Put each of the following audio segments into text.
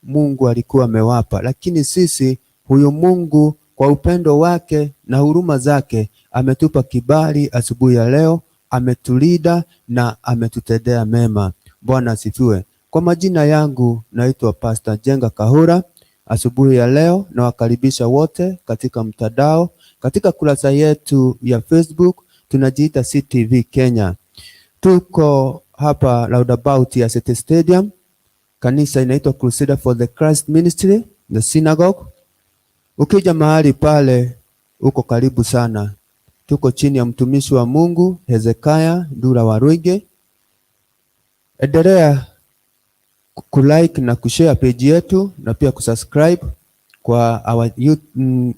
Mungu alikuwa amewapa, lakini sisi huyu Mungu kwa upendo wake na huruma zake ametupa kibali asubuhi ya leo, ametulinda na ametutendea mema. Bwana asifiwe. Kwa majina yangu naitwa Pastor Jenga Kahura. Asubuhi ya leo nawakaribisha wote katika mtandao, katika kurasa yetu ya Facebook tunajiita CTV Kenya. Tuko hapa roundabout ya City Stadium. Kanisa inaitwa Crusader for the Christ Ministry, the synagogue. Ukija mahali pale uko karibu sana. Tuko chini ya mtumishi wa Mungu Hezekiah Ndura Waruige. Endelea kulike na kushare page yetu na pia kusubscribe kwa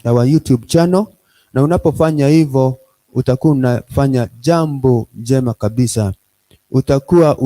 our YouTube channel, na unapofanya hivyo utakuwa unafanya jambo jema kabisa. Utakuwa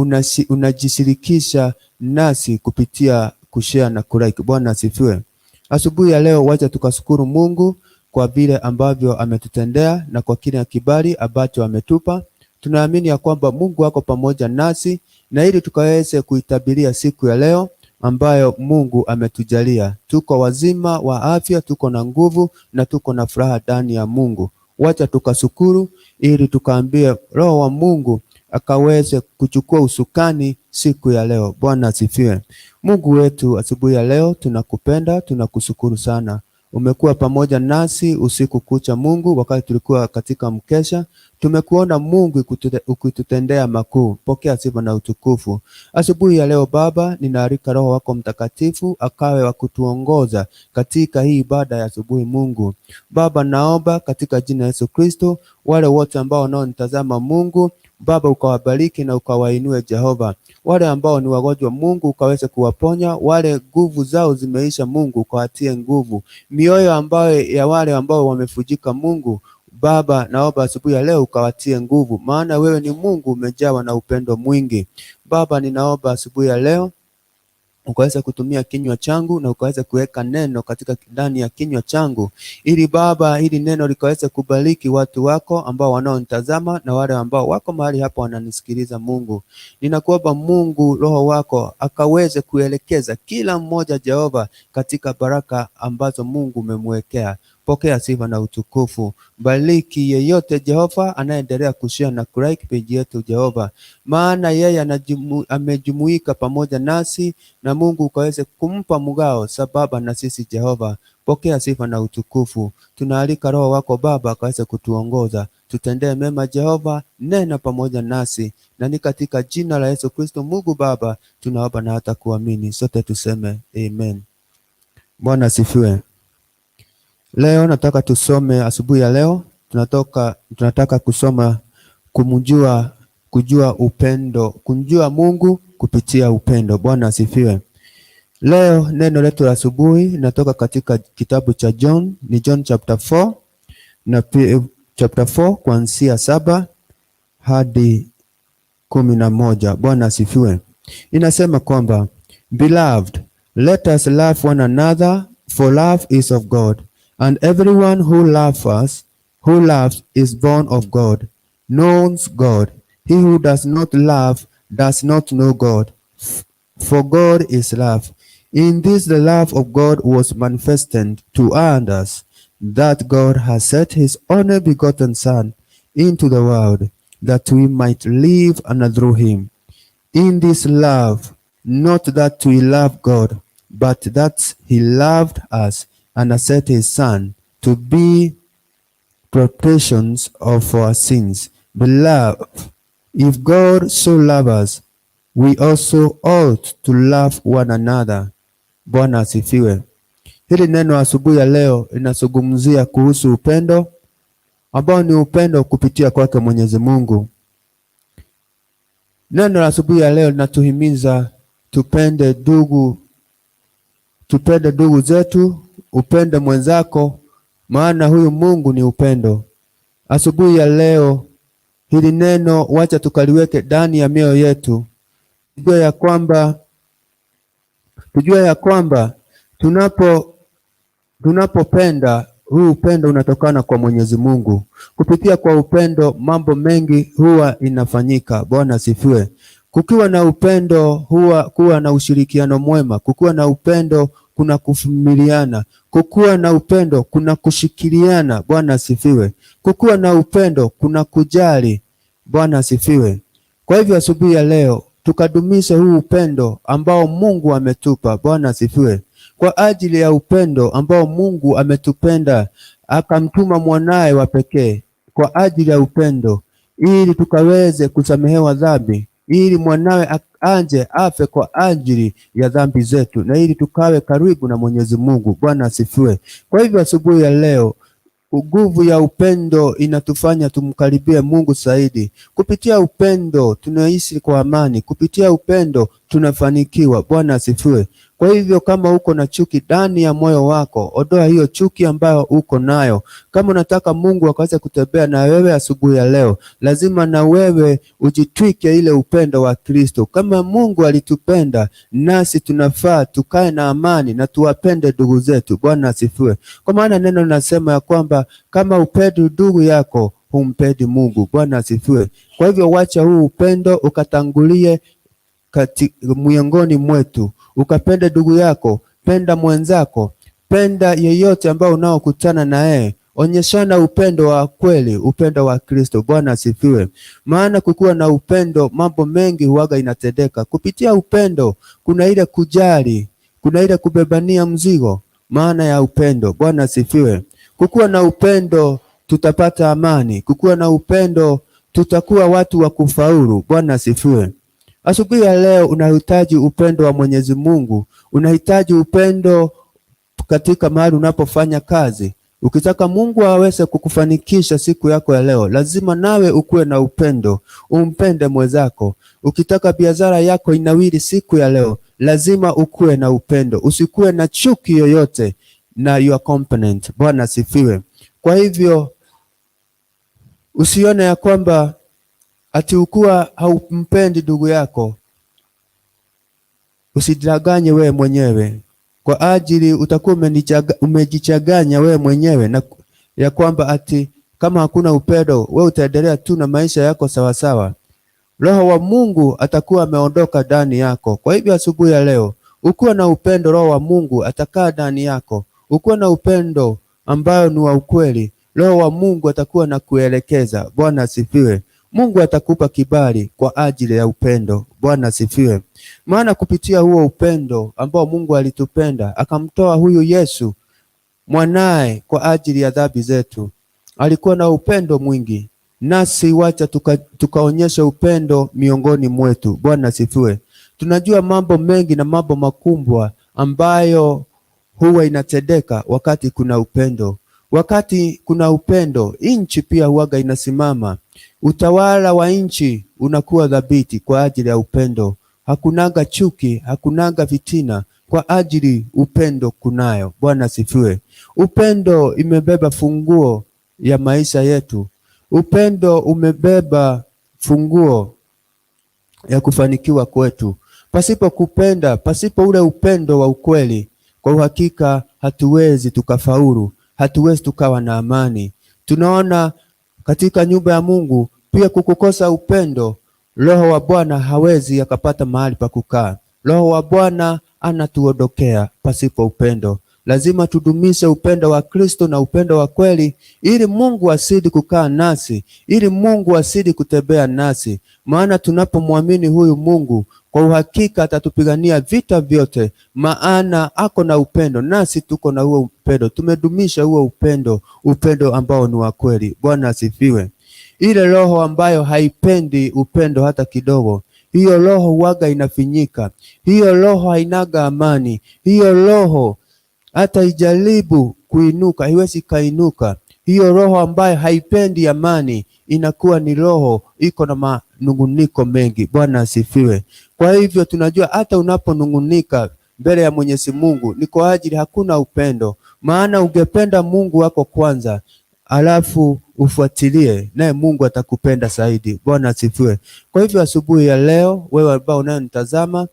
unajishirikisha nasi kupitia kushare na kulike. Bwana asifiwe. Asubuhi ya leo wacha tukashukuru Mungu kwa vile ambavyo ametutendea na kwa kile kibali ambacho ametupa. Tunaamini ya kwamba Mungu wako pamoja nasi, na ili tukaweze kuitabiria siku ya leo ambayo Mungu ametujalia. Tuko wazima wa afya, tuko na nguvu na tuko na furaha ndani ya Mungu. Wacha tukashukuru ili tukaambie Roho wa Mungu akaweze kuchukua usukani siku ya leo. Bwana asifiwe. Mungu wetu, asubuhi ya leo tunakupenda, tunakushukuru sana. Umekuwa pamoja nasi usiku kucha Mungu, wakati tulikuwa katika mkesha. Tumekuona Mungu ukitutendea makuu. Pokea sifa na utukufu. Asubuhi ya leo Baba, ninaalika Roho wako Mtakatifu akawe wa kutuongoza katika hii ibada ya asubuhi Mungu. Baba, naomba katika jina la Yesu Kristo, wale wote ambao wanaonitazama Mungu, Baba ukawabariki na ukawainue Jehova. Wale ambao ni wagonjwa Mungu ukaweze kuwaponya, wale nguvu zao zimeisha Mungu ukawatie nguvu. Mioyo ambayo ya wale ambao wamefujika Mungu, Baba naomba asubuhi ya leo ukawatie nguvu, maana wewe ni Mungu umejawa na upendo mwingi. Baba, ninaomba asubuhi ya leo ukaweza kutumia kinywa changu na ukaweza kuweka neno katika ndani ya kinywa changu, ili Baba hili neno likaweze kubariki watu wako ambao wanaonitazama na wale ambao wako mahali hapa wananisikiliza. Mungu, ninakuomba Mungu, Roho wako akaweze kuelekeza kila mmoja Jehova katika baraka ambazo Mungu umemwekea. Pokea sifa na utukufu. Bariki yeyote Jehova anaendelea kushare na kulike page yetu Jehova, maana yeye amejumuika pamoja nasi, na Mungu ukaweze kumpa mgao sababu na sisi Jehova. Pokea sifa na utukufu. Tunaalika Roho wako Baba akaweze kutuongoza, tutendee mema Jehova, nena pamoja nasi, na ni katika jina la Yesu Kristo Mungu Baba tunaomba na hata kuamini. Sote tuseme amen. Bwana asifiwe. Leo nataka tusome asubuhi ya leo, tunataka kusoma kujua upendo, kumjua Mungu kupitia upendo. Bwana asifiwe. Leo neno letu la asubuhi natoka katika kitabu cha John, ni John chapter 4 na chapter 4 kuanzia 7 hadi 11. Bwana asifiwe. Inasema kwamba, Beloved, let us love one another, for love is of God. And everyone who loves is born of God, knows God. He who does not love does not know God, for God is love. In this the love of God was manifested to us, that God has sent his only begotten Son into the world, that we might live through him. In this love, not that we love God, but that he loved us and sent his Son to be propitiations of our sins. Beloved, if God so loves us, we also ought to love one another. Bwana asifiwe. Hili neno asubuhi ya leo linazungumzia kuhusu upendo, ambao ni upendo kupitia kwake Mwenyezi Mungu. Neno la asubuhi ya leo linatuhimiza tupende ndugu zetu, upende mwenzako, maana huyu Mungu ni upendo. Asubuhi ya leo hili neno wacha tukaliweke ndani ya mioyo yetu. Tujue ya kwamba tunapopenda, huu upendo unatokana kwa Mwenyezi Mungu. Kupitia kwa upendo mambo mengi huwa inafanyika. Bwana asifiwe. Kukiwa na upendo huwa kuwa na ushirikiano mwema. Kukiwa na upendo kuna kuvumiliana. Kukiwa na upendo kuna kushikiliana. Bwana asifiwe. Kukiwa na upendo kuna kujali. Bwana asifiwe. Kwa hivyo asubuhi ya leo tukadumisha huu upendo ambao Mungu ametupa. Bwana asifiwe. Kwa ajili ya upendo ambao Mungu ametupenda akamtuma mwanaye wa pekee kwa ajili ya upendo, ili tukaweze kusamehewa dhambi, ili mwanawe anje afe kwa ajili ya dhambi zetu, na ili tukawe karibu na Mwenyezi Mungu. Bwana asifiwe. Kwa hivyo asubuhi ya leo nguvu ya upendo inatufanya tumkaribie Mungu zaidi. Kupitia upendo tunaishi kwa amani, kupitia upendo tunafanikiwa. Bwana asifiwe. Kwa hivyo kama uko na chuki ndani ya moyo wako, ondoa hiyo chuki ambayo uko nayo. Kama unataka Mungu akaweze kutembea na wewe asubuhi ya leo, lazima na wewe ujitwike ile upendo wa Kristo. Kama Mungu alitupenda, nasi tunafaa tukae na amani na tuwapende ndugu zetu. Bwana asifiwe. Kwa maana neno linasema ya kwamba kama upendi ndugu yako, humpendi Mungu. Bwana asifiwe. Kwa hivyo wacha huu upendo ukatangulie miongoni mwetu. Ukapenda ndugu yako, penda mwenzako, penda yeyote ambao unaokutana na yeye. Onyeshana upendo wa kweli, upendo wa Kristo. Bwana asifiwe. Maana kukiwa na upendo mambo mengi huwaga inatendeka. Kupitia upendo kuna ile kujali, kuna ile kubebania mzigo, maana ya upendo. Bwana asifiwe. Kukiwa na upendo tutapata amani. Kukiwa na upendo tutakuwa watu wa kufaulu. Bwana asifiwe. Asubuhi ya leo unahitaji upendo wa Mwenyezi Mungu. Unahitaji upendo katika mahali unapofanya kazi. Ukitaka Mungu aweze kukufanikisha siku yako ya leo, lazima nawe ukuwe na upendo, umpende mwenzako. Ukitaka biashara yako inawiri siku ya leo, lazima ukuwe na upendo. Usikuwe na chuki yoyote na your component. Bwana asifiwe. Kwa hivyo usione ya kwamba ati ukuwa haumpendi ndugu yako, usidanganye wewe mwenyewe, kwa ajili utakuwa umejichanganya wewe mwenyewe na ya kwamba ati kama hakuna upendo wewe utaendelea tu na maisha yako sawasawa. Roho wa Mungu atakuwa ameondoka ndani yako. Kwa hivyo asubuhi ya leo ukiwa na upendo, Roho wa Mungu atakaa ndani yako. Ukiwa na upendo ambayo ni wa ukweli, Roho wa Mungu atakuwa na kuelekeza. Bwana asifiwe. Mungu atakupa kibali kwa ajili ya upendo. Bwana asifiwe. Maana kupitia huo upendo ambao Mungu alitupenda, akamtoa huyu Yesu mwanae kwa ajili ya dhambi zetu. Alikuwa na upendo mwingi, nasi wacha tukaonyesha upendo miongoni mwetu. Bwana asifiwe. Tunajua mambo mengi na mambo makubwa ambayo huwa inatendeka wakati kuna upendo. Wakati kuna upendo, nchi pia huwaga inasimama. Utawala wa nchi unakuwa dhabiti kwa ajili ya upendo. Hakunaga chuki, hakunaga fitina, kwa ajili upendo kunayo. Bwana asifiwe. Upendo imebeba funguo ya maisha yetu. Upendo umebeba funguo ya kufanikiwa kwetu. Pasipo kupenda, pasipo ule upendo wa ukweli, kwa uhakika hatuwezi tukafaulu, hatuwezi tukawa na amani. Tunaona katika nyumba ya Mungu pia kukukosa upendo, Roho wa Bwana hawezi akapata mahali pa kukaa. Roho wa Bwana anatuondokea pasipo upendo. Lazima tudumishe upendo wa Kristo na upendo wa kweli, ili Mungu asidi kukaa nasi, ili Mungu asidi kutembea nasi. Maana tunapomwamini huyu Mungu, kwa uhakika atatupigania vita vyote, maana ako na upendo, nasi tuko na huo upendo. Tumedumisha huo upendo, upendo ambao ni wa kweli. Bwana asifiwe. Ile roho ambayo haipendi upendo hata kidogo, hiyo roho huwaga inafinyika. Hiyo roho hainaga amani. Hiyo roho hata ijaribu kuinuka, haiwezi kainuka. Hiyo roho ambayo haipendi amani inakuwa ni roho iko na manunguniko mengi. Bwana asifiwe. Kwa hivyo tunajua hata unaponungunika mbele ya Mwenyezi Mungu ni kwa ajili hakuna upendo. Maana ungependa Mungu wako kwanza, alafu ufuatilie, naye Mungu atakupenda zaidi. Bwana asifiwe. Kwa hivyo asubuhi ya leo, wewe ambao unanitazama,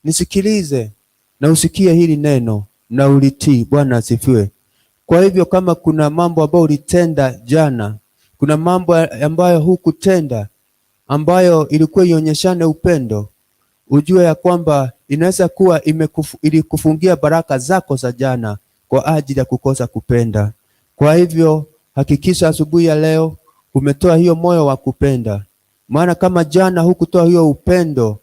nisikilize na usikie hili neno na ulitii. Bwana asifiwe. Kwa hivyo kama kuna mambo ambayo ulitenda jana, kuna mambo ambayo hukutenda, ambayo ilikuwa ionyeshane upendo, ujue ya kwamba inaweza kuwa ilikufungia baraka zako za jana kwa ajili ya kukosa kupenda. Kwa hivyo hakikisha asubuhi ya leo umetoa hiyo moyo wa kupenda, maana kama jana hukutoa hiyo upendo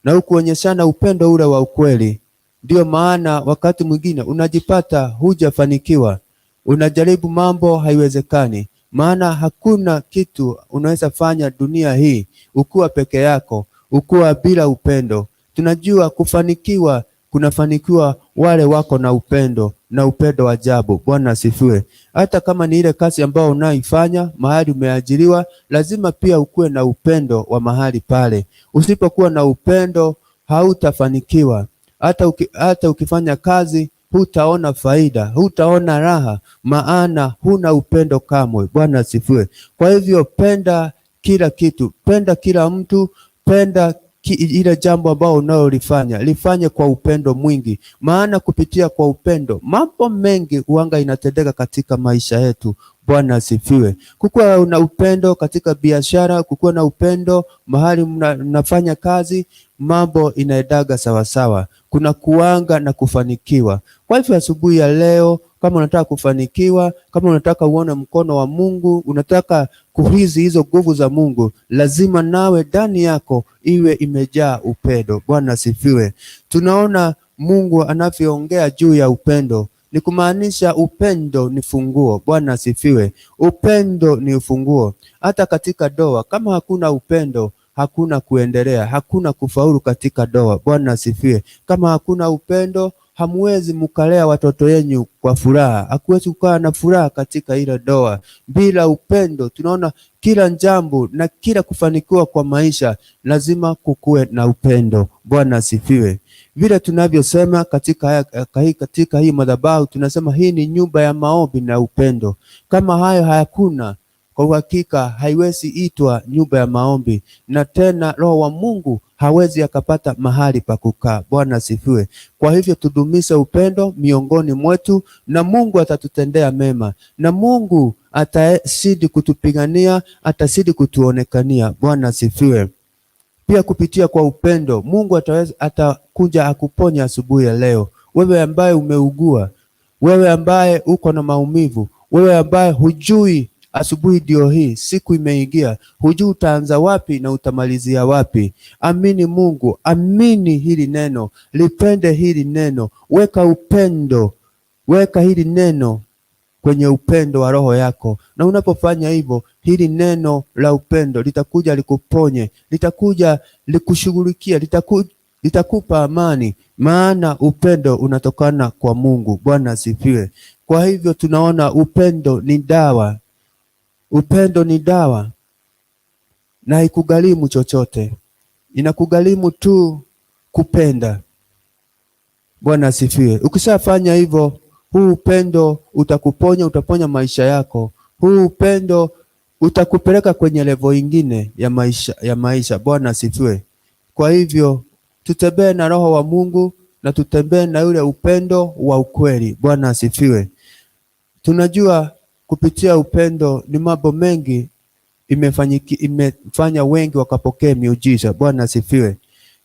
na hukuonyeshana upendo ule wa ukweli, ndio maana wakati mwingine unajipata hujafanikiwa, unajaribu mambo haiwezekani. Maana hakuna kitu unaweza fanya dunia hii ukiwa peke yako, ukiwa bila upendo. Tunajua kufanikiwa kunafanikiwa wale wako na upendo, na upendo wa ajabu. Bwana asifiwe. Hata kama ni ile kazi ambayo unaifanya, mahali umeajiriwa, lazima pia ukuwe na upendo wa mahali pale. Usipokuwa na upendo hautafanikiwa. Hata ukifanya kazi hutaona faida, hutaona raha, maana huna upendo kamwe. Bwana asifiwe. Kwa hivyo penda kila kitu, penda kila mtu, penda ile jambo ambalo unalolifanya lifanye kwa upendo mwingi, maana kupitia kwa upendo mambo mengi huanga inatendeka katika maisha yetu. Bwana asifiwe. Kukuwa na upendo katika biashara, kukuwa na upendo mahali mnafanya kazi, mambo inaendaga sawasawa, kuna kuanga na kufanikiwa. Kwa hivyo asubuhi ya leo, kama unataka kufanikiwa, kama unataka uone mkono wa Mungu, unataka kuhizi hizo nguvu za Mungu, lazima nawe ndani yako iwe imejaa upendo. Bwana asifiwe. Tunaona Mungu anavyoongea juu ya upendo, ni kumaanisha upendo ni funguo. Bwana asifiwe. Upendo ni ufunguo. Hata katika ndoa, kama hakuna upendo, hakuna kuendelea, hakuna kufaulu katika ndoa. Bwana asifiwe. Kama hakuna upendo, hamwezi mkalea watoto yenu kwa furaha, hakuwezi kukaa na furaha katika ile ndoa. Bila upendo, tunaona kila jambo na kila kufanikiwa kwa maisha lazima kukuwe na upendo. Bwana asifiwe. Vile tunavyosema katika hii madhabahu, tunasema hii ni nyumba ya maombi na upendo. Kama hayo hayakuna, kwa uhakika haiwezi itwa nyumba ya maombi, na tena Roho wa Mungu hawezi akapata mahali pa kukaa. Bwana asifiwe. Kwa hivyo tudumishe upendo miongoni mwetu, na Mungu atatutendea mema, na Mungu atazidi kutupigania, atazidi kutuonekania. Bwana asifiwe. Pia kupitia kwa upendo Mungu atakuja akuponya asubuhi ya leo. Wewe ambaye umeugua, wewe ambaye uko na maumivu, wewe ambaye hujui asubuhi ndio hii, siku imeingia, hujui utaanza wapi na utamalizia wapi. Amini Mungu, amini hili neno, lipende hili neno, weka upendo, weka hili neno kwenye upendo wa roho yako, na unapofanya hivyo, hili neno la upendo litakuja likuponye, litakuja likushughulikia, litakupa amani, maana upendo unatokana kwa Mungu. Bwana asifiwe. Kwa hivyo tunaona upendo ni dawa. Upendo ni dawa na haikugharimu chochote, inakugharimu tu kupenda. Bwana asifiwe. Ukishafanya hivyo, huu upendo utakuponya, utaponya maisha yako. Huu upendo utakupeleka kwenye level ingine ya maisha. Bwana asifiwe. Kwa hivyo tutembee na Roho wa Mungu na tutembee na ule upendo wa ukweli. Bwana asifiwe. Tunajua kupitia upendo ni mambo mengi imefanya wengi wakapokea miujiza. Bwana asifiwe.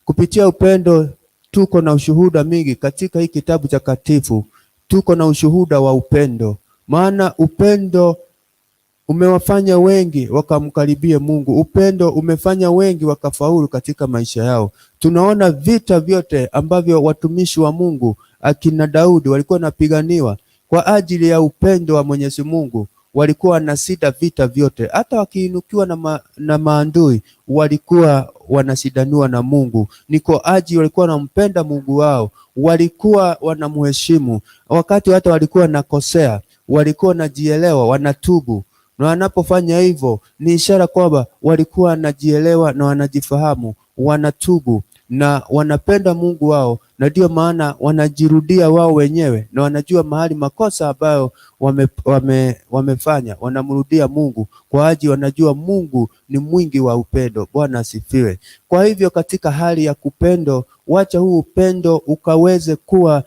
Kupitia upendo tuko na ushuhuda mingi katika hii kitabu takatifu. Tuko na ushuhuda wa upendo, maana upendo umewafanya wengi wakamkaribie Mungu. Upendo umefanya wengi wakafaulu katika maisha yao. Tunaona vita vyote ambavyo watumishi wa Mungu akina Daudi walikuwa napiganiwa kwa ajili ya upendo wa Mwenyezi Mungu. Walikuwa wanashinda vita vyote, hata wakiinukiwa na maadui walikuwa wanashindaniwa na Mungu. Ni kwa ajili walikuwa wanampenda Mungu wao, walikuwa wanamheshimu. Wakati hata walikuwa nakosea, walikuwa wanajielewa, wanatubu. Na wanapofanya hivyo ni ishara kwamba walikuwa wanajielewa na wanajifahamu, wanatubu na wanapenda Mungu wao, na ndio maana wanajirudia wao wenyewe na wanajua mahali makosa ambayo wamefanya, wanamrudia Mungu kwa ajili wanajua Mungu ni mwingi wa upendo. Bwana asifiwe. Kwa hivyo katika hali ya kupendo, wacha huu upendo ukaweze kuwa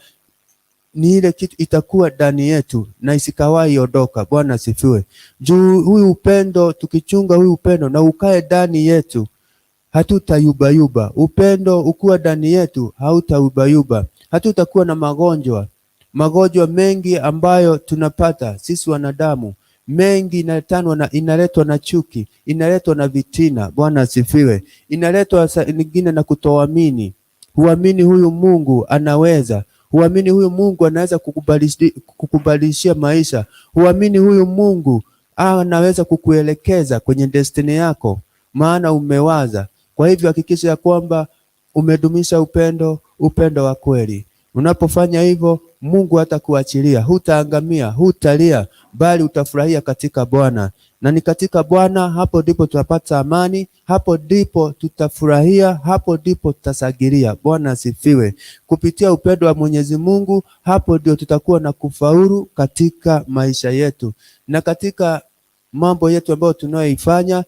ni ile kitu itakuwa ndani yetu na isikawahi ondoka. Bwana asifiwe. Juu huyu upendo, tukichunga huyu upendo na ukae ndani yetu, hatutayubayuba. Upendo ukiwa ndani yetu hautayubayuba. Hatutakuwa na magonjwa mengi ambayo tunapata sisi wanadamu. Mengi inaletwa na chuki, inaletwa na vitina. Bwana asifiwe. Inaletwa nyingine na kutoamini. Huamini huyu Mungu anaweza. Huamini huyu Mungu anaweza kukubadilishia maisha. Huamini huyu Mungu anaweza kukuelekeza kwenye destiny yako, maana umewaza. Kwa hivyo hakikisha ya kwamba umedumisha upendo wa kweli. Unapofanya hivyo, Mungu hatakuachilia, hutaangamia, hutalia, bali utafurahia katika Bwana. Na ni katika Bwana, hapo ndipo tutapata amani, hapo ndipo tutafurahia, hapo ndipo tutasagiria. Bwana asifiwe. Kupitia upendo wa Mwenyezi Mungu, hapo ndio tutakuwa na kufaulu katika maisha yetu. Na katika mambo yetu ambayo tunayoifanya,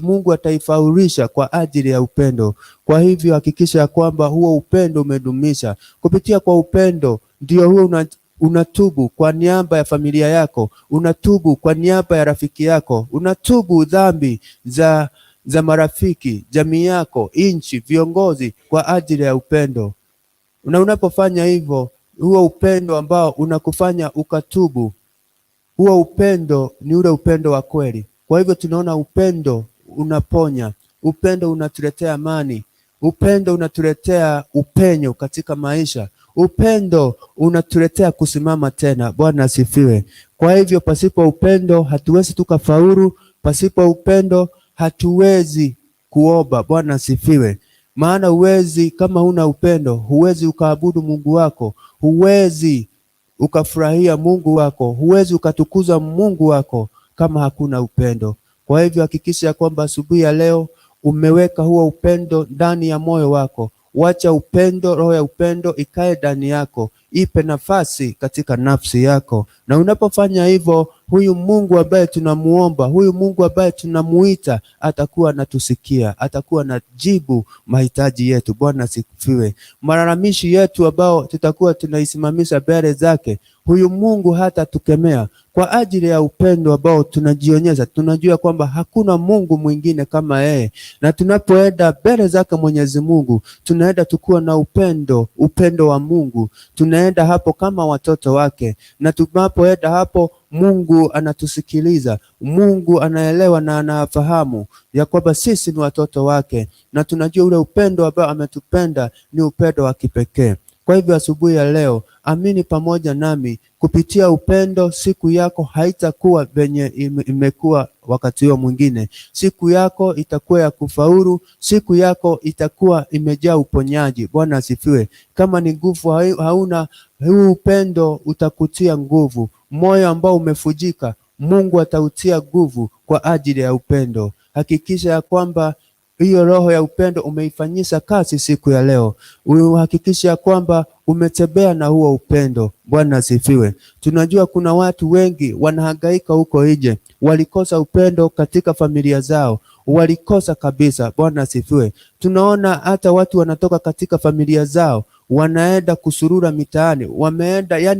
Mungu ataifaulisha kwa ajili ya upendo. Kwa hivyo hakikisha ya kwamba huo upendo umedumisha. Kupitia kwa upendo ndio huo unatubu kwa niaba ya familia yako, unatubu kwa niaba ya rafiki yako, unatubu dhambi za marafiki, jamii yako, nchi, viongozi kwa ajili ya upendo. Na unapofanya hivyo, huo upendo ambao unakufanya ukatubu, huo upendo ni ule upendo wa kweli. Kwa hivyo tunaona upendo unaponya, upendo unatuletea amani, upendo unatuletea upenyo katika maisha, upendo unatuletea kusimama tena. Bwana asifiwe. Kwa hivyo pasipo upendo hatuwezi tukafaulu, pasipo upendo hatuwezi kuomba. Bwana asifiwe. Maana huwezi, kama huna upendo, huwezi ukaabudu Mungu wako, huwezi ukafurahia Mungu wako, huwezi ukatukuza Mungu wako kama hakuna upendo. Kwa hivyo hakikisha ya kwamba asubuhi ya leo umeweka huo upendo ndani ya moyo wako. Wacha upendo, roho ya upendo ikae ndani yako, ipe nafasi katika nafsi yako. Na unapofanya hivyo, huyu Mungu ambaye tunamuomba, huyu Mungu ambaye tunamuita, atakuwa anatusikia, atakuwa anajibu mahitaji yetu. Bwana asifiwe. Malalamishi yetu ambao tutakuwa tunaisimamisha mbele zake, huyu Mungu hata tukemea kwa ajili ya upendo ambao tunajionyesha. Tunajua kwamba hakuna Mungu mwingine kama yeye, na tunapoenda mbele zake Mwenyezi Mungu, tunaenda tukuwa na upendo wa Mungu. Tunaenda hapo kama watoto wake, na tunapoenda hapo Mungu anatusikiliza, Mungu anaelewa na anafahamu ya kwamba sisi ni watoto wake, na tunajua ule upendo ambao ametupenda ni upendo wa kipekee. Kwa hivyo asubuhi ya leo, amini pamoja nami, kupitia upendo siku yako haitakuwa venye imekuwa wakati huo mwingine. Siku yako itakuwa ya kufaulu, siku yako itakuwa imejaa uponyaji. Bwana asifiwe. Kama ni nguvu hauna, huu upendo utakutia nguvu. Moyo ambao umefujika, Mungu atautia nguvu kwa ajili ya upendo. Hakikisha ya kwamba hiyo roho ya upendo umeifanyisha kazi siku ya leo. Uhakikisha kwamba umetembea na huo upendo. Bwana asifiwe. Tunajua kuna watu wengi wanahangaika huko nje, walikosa upendo katika familia zao, walikosa kabisa. Bwana asifiwe. Tunaona hata watu wanatoka katika familia zao, wanaenda kusurura mitaani,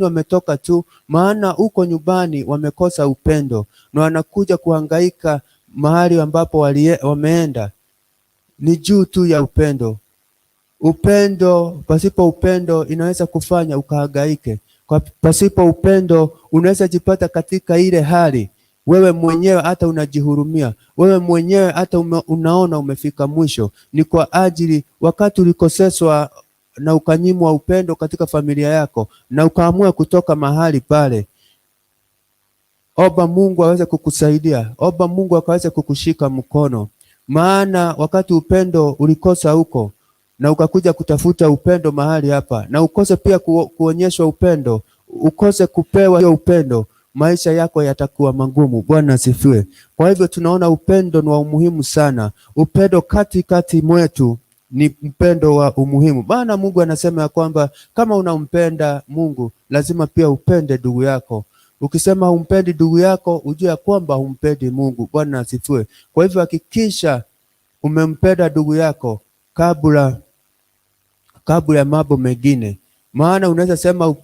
wametoka tu, maana huko nyumbani wamekosa upendo, na wanakuja kuhangaika mahali ambapo wameenda. Ni juu tu ya upendo. Pasipo upendo inaweza kufanya ukahangaike. Pasipo upendo unaweza jipata katika ile hali wewe mwenyewe hata unajihurumia, wewe mwenyewe hata unaona umefika mwisho. Ni kwa ajili wakati ulikoseswa na ukanyimwa upendo katika familia yako, na ukaamua kutoka mahali pale. Omba Mungu aweze kukusaidia, omba Mungu akaweze kukushika mkono. Maana wakati upendo ulikosa huko, na ukakuja kutafuta upendo mahali hapa, na ukose pia kuonyeshwa upendo, ukose kupewa hiyo upendo, maisha yako yatakuwa magumu. Bwana asifiwe. Kwa hivyo tunaona upendo ni wa umuhimu sana. Upendo kati mwetu ni upendo wa umuhimu. Maana Mungu anasema ya kwamba kama unampenda Mungu, lazima pia upende ndugu yako. Ukisema humpendi ndugu yako, ujue ya kwamba humpendi Mungu. Bwana asifiwe. Kwa hivyo hakikisha umempenda ndugu yako kabla ya mambo mengine. Maana unaweza sema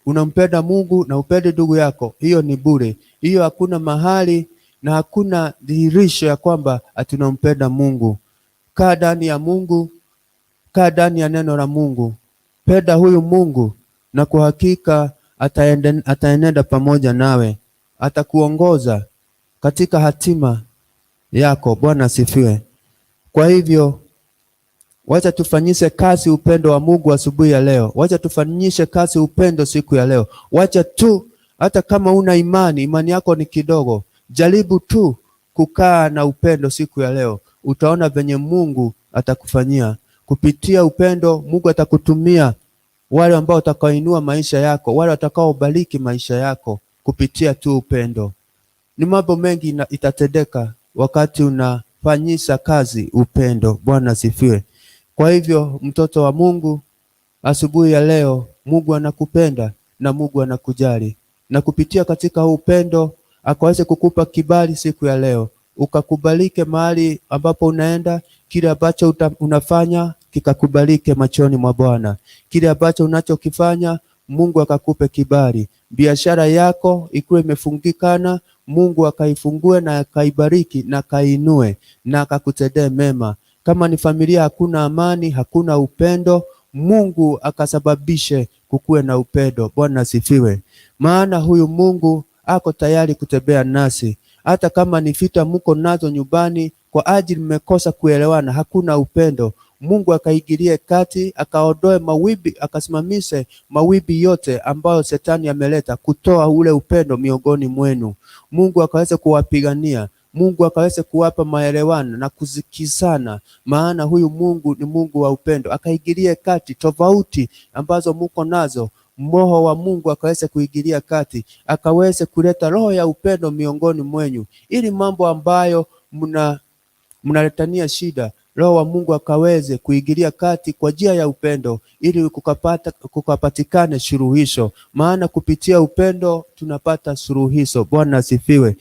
unampenda Mungu na upende ndugu yako, hiyo ni bure. Hiyo hakuna mahali na hakuna dhihirisho ya kwamba tunampenda Mungu. kaa ndani ya Mungu, kaa ndani ya neno la Mungu, penda huyu Mungu, na kwa hakika ataenenda pamoja nawe, atakuongoza katika hatima yako. Bwana asifiwe. Kwa hivyo wacha tufanyishe kazi upendo wa Mungu asubuhi ya leo. Wacha tufanyishe kazi upendo siku ya leo. Wacha tu, hata kama una imani yako ni kidogo, jaribu tu kukaa na upendo siku ya leo. Utaona venye Mungu atakufanyia. Kupitia upendo, Mungu atakutumia wale ambao watakaoinua maisha yako, wale watakaobariki maisha yako kupitia tu upendo. Ni mambo mengi itatendeka wakati unafanyisha kazi upendo. Bwana asifiwe. Kwa hivyo mtoto wa Mungu, asubuhi ya leo, Mungu anakupenda na Mungu anakujali, na kupitia katika upendo akaweze kukupa kibali siku ya leo, ukakubalike mahali ambapo unaenda. Kile ambacho unafanya kikakubalike machoni mwa Bwana. Kile ambacho unachokifanya Mungu akakupe kibali. Biashara yako ikiwa imefungikana, Mungu akaifungue na akaibariki na akainue na akakutendee mema. Kama ni familia hakuna amani, hakuna upendo, Mungu akasababishe kukuwe na upendo. Bwana asifiwe. Maana huyu Mungu ako tayari kutembea nasi. Hata kama ni vita mko nazo nyumbani, kwa ajili mmekosa kuelewana, hakuna upendo, Mungu akaingilie kati, akaondoe mawimbi, akasimamishe mawimbi yote ambayo Shetani ameleta kutoa ule upendo miongoni mwenu. Mungu akaweze kuwapigania, Mungu akaweze kuwapa maelewano na kuzikizana, maana huyu Mungu ni Mungu wa upendo. Akaingilie kati tofauti ambazo mko nazo, Roho wa Mungu akaweze kuingilia kati, akaweze kuleta roho ya upendo miongoni mwenyu, ili mambo ambayo mnaletania shida, Roho wa Mungu akaweze kuingilia kati kwa njia ya upendo, ili kukapatikane suluhisho. Maana kupitia upendo tunapata suluhisho. Bwana asifiwe.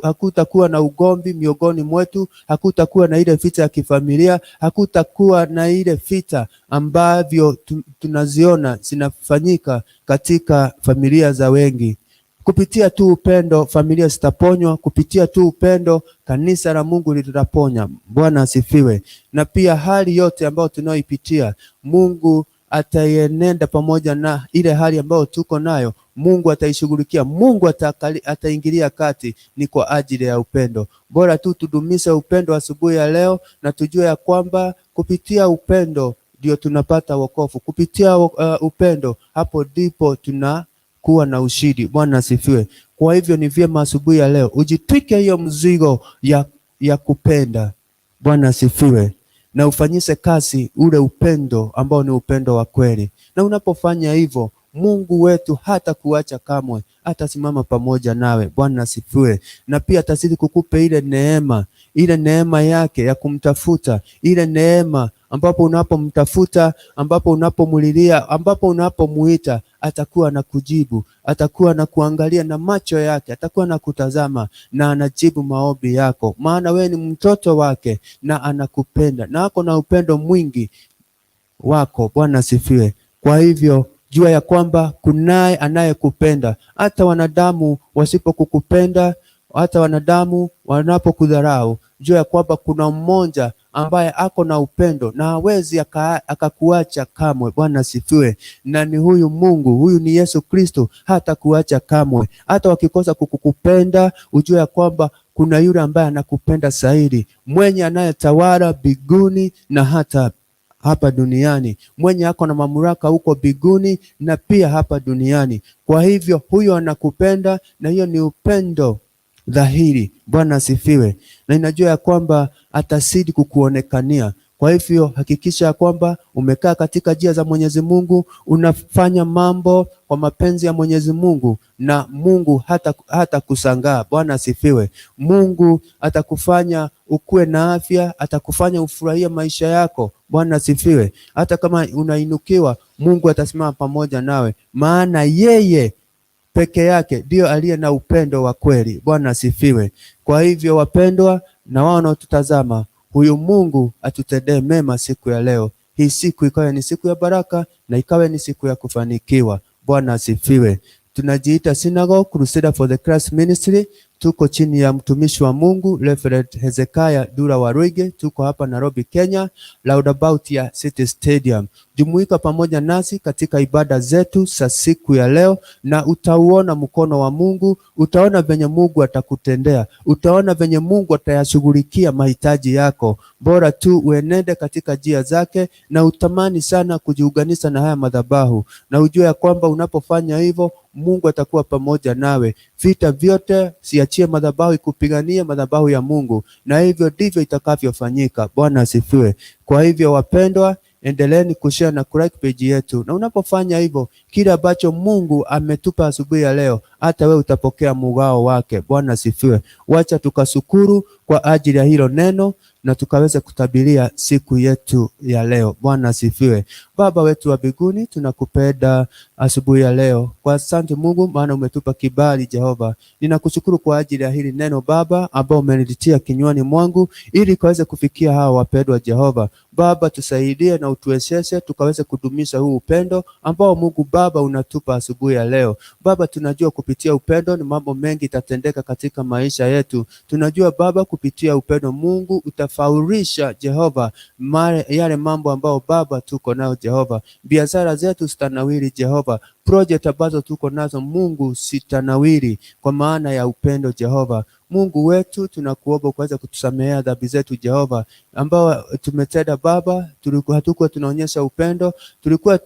Hakutakuwa na ugomvi miongoni mwetu, hakutakuwa na ile vita ya kifamilia, hakutakuwa na ile vita ambavyo tunaziona zinafanyika katika familia za wengi. Kupitia tu upendo familia zitaponywa. Kupitia tu upendo kanisa la Mungu litaponya. Bwana asifiwe. Na pia hali yote ambayo tunayoipitia, Mungu ataienenda pamoja na ile hali ambayo tuko nayo. Mungu ataishughulikia, Mungu ataingilia kati, ni kwa ajili ya upendo. Bora tu tudumishe upendo asubuhi ya leo, na tujue ya kwamba kupitia upendo ndio tunapata wokovu. Kupitia upendo, hapo ndipo kuwa na ushindi. Bwana asifiwe. Kwa hivyo ni vyema asubuhi ya leo ujitwike hiyo mzigo ya kupenda. Bwana asifiwe. Na ufanyise kazi ule upendo ambao ni upendo wa kweli. Na unapofanya hivyo, Mungu wetu hata kuacha kamwe, atasimama pamoja nawe. Bwana asifiwe. Na pia atazidi kukupe ile neema yake ya kumtafuta, ile neema ambapo unapomtafuta, ambapo unapomulilia, ambapo unapomuita, atakuwa na kujibu, atakuwa na kuangalia na macho yake, atakuwa na kutazama na anajibu maombi yako, maana wewe ni mtoto wake na anakupenda na ako na upendo mwingi wako. Bwana asifiwe. Kwa hivyo jua ya kwamba kunaye anayekupenda. Hata wanadamu wasipokukupenda, hata wanadamu wanapokudharau, jua ya kwamba kuna mmoja ambaye ako na upendo na hawezi akakuacha kamwe. Bwana asifiwe. Na ni huyu Mungu, huyu ni Yesu Kristo, hata kuacha kamwe. Hata wakikosa kukupenda, ujue ya kwamba kuna yule ambaye anakupenda zaidi, mwenye anayetawala mbinguni na hata hapa duniani, mwenye ako na mamlaka huko mbinguni na pia hapa duniani. Kwa hivyo huyo anakupenda, na hiyo ni upendo dhahiri. Bwana asifiwe. Na inajua ya kwamba atazidi kukuonekania. Kwa hivyo hakikisha ya kwamba umekaa katika njia za Mwenyezi Mungu, unafanya mambo kwa mapenzi ya Mwenyezi Mungu, na Mungu hata kusangaa. Bwana asifiwe. Mungu atakufanya ukue na afya, atakufanya ufurahie maisha yako. Bwana asifiwe. Hata kama unainukiwa, Mungu atasimama pamoja nawe, maana yeye peke yake ndio aliye na upendo wa kweli. Bwana asifiwe. Kwa hivyo wapendwa, na wao wanaotutazama, huyu Mungu atutendee mema siku ya leo. Hii siku ikawe ni siku ya baraka na ikawe ni siku ya kufanikiwa. Bwana asifiwe. Tunajiita Synagogue Crusader for the Christ Ministry. tuko chini ya mtumishi wa Mungu Reverend Hezekiah Dura Waruige. Tuko hapa Nairobi, Kenya, roundabout ya City Stadium. Jumuika pamoja nasi katika ibada zetu za siku ya leo, na utauona mkono wa Mungu, utaona venye Mungu atakutendea, utaona venye Mungu atayashughulikia mahitaji yako. Bora tu uenende katika njia zake, na utamani sana kujiunganisha na haya madhabahu, na ujue ya kwamba unapofanya hivyo Mungu atakuwa pamoja nawe. Vita vyote siachie madhabahu ikupigania, madhabahu ya Mungu, na hivyo ndivyo itakavyofanyika. Bwana asifiwe. Kwa hivyo wapendwa, endeleeni kushare na kulike page yetu, na unapofanya hivyo, kile ambacho Mungu ametupa asubuhi ya leo, hata wewe utapokea mugao wake. Bwana asifiwe. Wacha tukashukuru kwa ajili ya hilo neno na tukaweze kutabiria siku yetu ya leo. Bwana asifiwe. Baba wetu wa mbinguni, tunakupenda asubuhi ya leo. Kwa asante Mungu, maana umetupa kibali Jehova. Ninakushukuru kwa ajili ya hili neno Baba, ambao umenitia kinywani mwangu ili kaweze kufikia hawa wapendwa Jehova. Baba, tusaidie na utuwezeshe tukaweze kudumisha huu upendo ambao Mungu Baba unatupa asubuhi ya leo. Baba, tunajua kupitia upendo ni mambo mengi itatendeka katika maisha yetu. Tunajua Baba, kupitia upendo Mungu utafaurisha Jehova yale mambo ambao Baba tuko nayo Jehova. Biashara zetu zitanawiri Jehova. Project ambazo tuko nazo Mungu sitanawiri kwa maana ya upendo Jehova. Mungu wetu, tunakuomba ukaweze kutusamehea dhambi zetu Jehova, ambao tumetenda Baba, hatukuwa tunaonyesha upendo, tulikuwa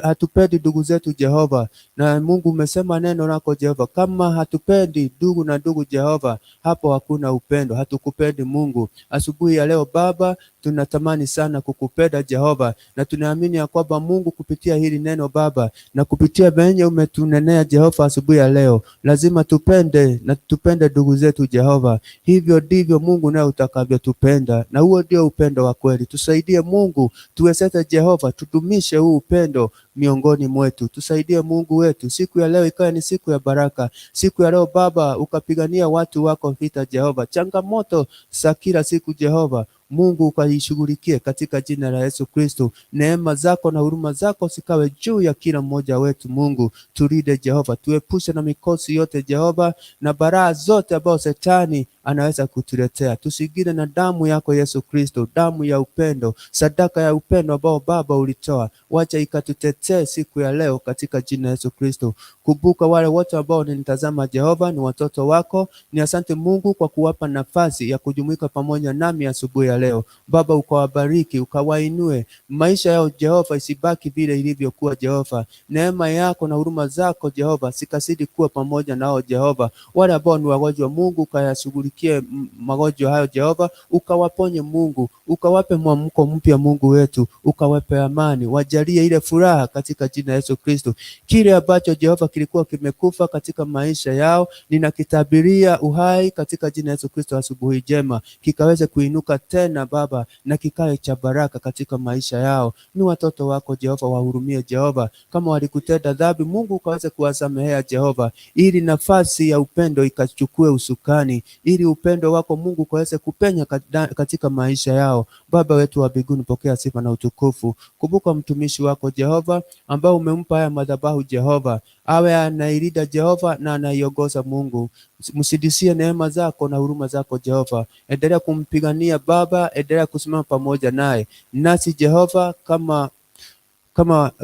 hatupendi ndugu zetu Jehova. Na Mungu umesema neno lako Jehova, kama hatupendi ndugu na ndugu Jehova, hapo hakuna upendo, hatukupendi Mungu. Asubuhi ya leo Baba, tunatamani sana kukupenda Jehova, na tunaamini ya kwamba Mungu kupitia hili neno Baba, na kupitia venye umetunenea Jehova asubuhi ya leo, lazima tupende na tupende ndugu zetu Jehova. Hivyo ndivyo Mungu naye utakavyotupenda, na huo ndio upendo wa kweli. Tusaidie Mungu, tuwezeshe Jehova, tudumishe huu upendo miongoni mwetu. Tusaidie Mungu wetu, siku ya leo ikawa ni siku ya baraka. Siku ya leo Baba, ukapigania watu wako vita Jehova. Changamoto za kila siku Jehova, Mungu ukaishughulikie katika jina la Yesu Kristo. Neema zako na huruma zako zikawe juu ya kila mmoja wetu Mungu. Tulinde Jehova, tuepushe na mikosi yote Jehova, na baraa zote ambao shetani anaweza kutuletea. Tusigine na damu yako Yesu Kristo, damu ya upendo, sadaka ya upendo ambao Baba ulitoa. Wacha ikatutetee siku ya leo katika jina la Yesu Kristo. Kumbuka wale wote ambao wananitazama Jehova, ni watoto wako. Ni asante Mungu kwa kuwapa nafasi ya kujumuika pamoja nami asubuhi ya leo. Baba, ukawabariki, ukawainue. Maisha yao Jehova isibaki vile ilivyokuwa Jehova. Neema yako na huruma zako Jehova sikazidi kuwa pamoja nao Jehova. Wale ambao ni wagonjwa Mungu, ukayashughulikie magonjwa hayo Jehova, ukawaponye Mungu, ukawape mwamko mpya Mungu wetu, ukawape amani, wajalie ile furaha katika jina la Yesu Kristo. Kile ambacho Jehova kilikuwa kimekufa katika maisha yao, ninakitabiria uhai katika jina la Yesu Kristo asubuhi jema, kikaweze kuinuka tena Baba, na kikae cha baraka katika maisha yao. Ni watoto wako Jehova, wahurumie Jehova. Kama walikutenda dhambi Mungu, ukaweze kuwasamehea Jehova, ili nafasi ya upendo ikachukue usukani, ili upendo wako Mungu ukaweze kupenya katika maisha yao. Baba wetu wa mbinguni, pokea sifa na utukufu. Kumbuka mtumishi wako Jehova, ambao umempa haya madhabahu Jehova, awe anailinda Jehova na anaiongoza Mungu. Msidisie neema zako na huruma zako Jehova. Endelea kumpigania Baba, endelea kusimama pamoja naye. Nasi Jehova,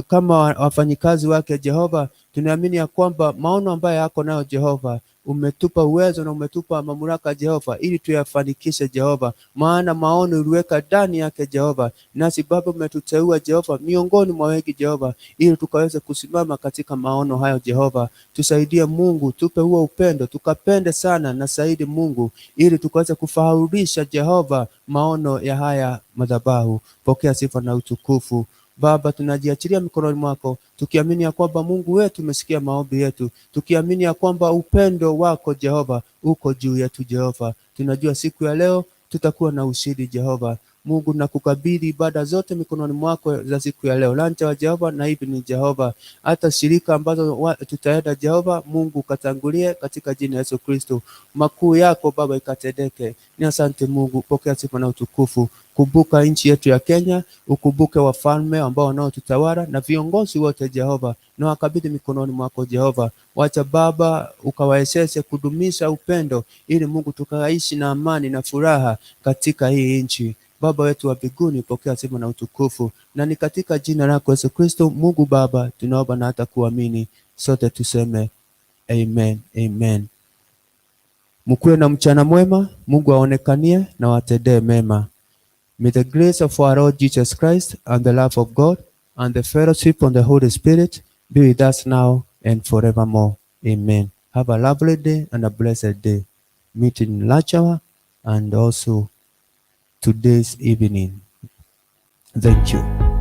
kama wafanyikazi wake Jehova, tunaamini ya kwamba maono ambayo yako nayo Jehova, umetupa uwezo na umetupa mamlaka Jehova, ili tuyafanikishe Jehova, maana maono uliweka ndani yake Jehova. Nasi Baba, umetuteua Jehova miongoni mwa wengi Jehova, ili tukaweze kusimama katika maono hayo Jehova. Tusaidie Mungu, tupe huo upendo, tukapende sana na zaidi Mungu, ili tukaweze kufahurisha Jehova maono ya haya madhabahu. Pokea sifa na utukufu. Baba, tunajiachilia mikononi mwako, tukiamini ya kwamba Mungu wetu umesikia maombi yetu, tukiamini ya kwamba upendo wako Jehova uko juu yetu Jehova. Tunajua siku ya leo tutakuwa na ushindi Jehova. Mungu nakukabidhi ibada zote mikononi mwako za siku ya leo. Lanja wa Jehova na hivi ni Jehova. Hata shirika ambazo tutaenda Jehova, Mungu katangulie katika jina la Yesu Kristo. Makuu yako Baba ikatendeke. Ni asante Mungu, pokea sifa na utukufu. Kumbuka nchi yetu ya Kenya, ukumbuke wafalme ambao wanaotutawala na viongozi wote Jehova, na wakabidhi mikononi mwako Jehova. Wacha Baba ukawawezeshe kudumisha upendo, ili Mungu tukaishi na amani na furaha katika hii nchi. Baba wetu wa mbinguni, pokea sifa na utukufu, na ni katika jina lako Yesu Kristo Mungu Baba tunaomba na hata kuamini. Sote tuseme amen, amen. Mkuwe na mchana mwema. Mungu aonekanie na watendee mema. May the grace of our Lord Jesus Christ and the love of God and the fellowship of the Holy Spirit be with us now and forevermore. Amen. Have a lovely day and a blessed day. Meet in lunch hour and also today's evening. Thank you.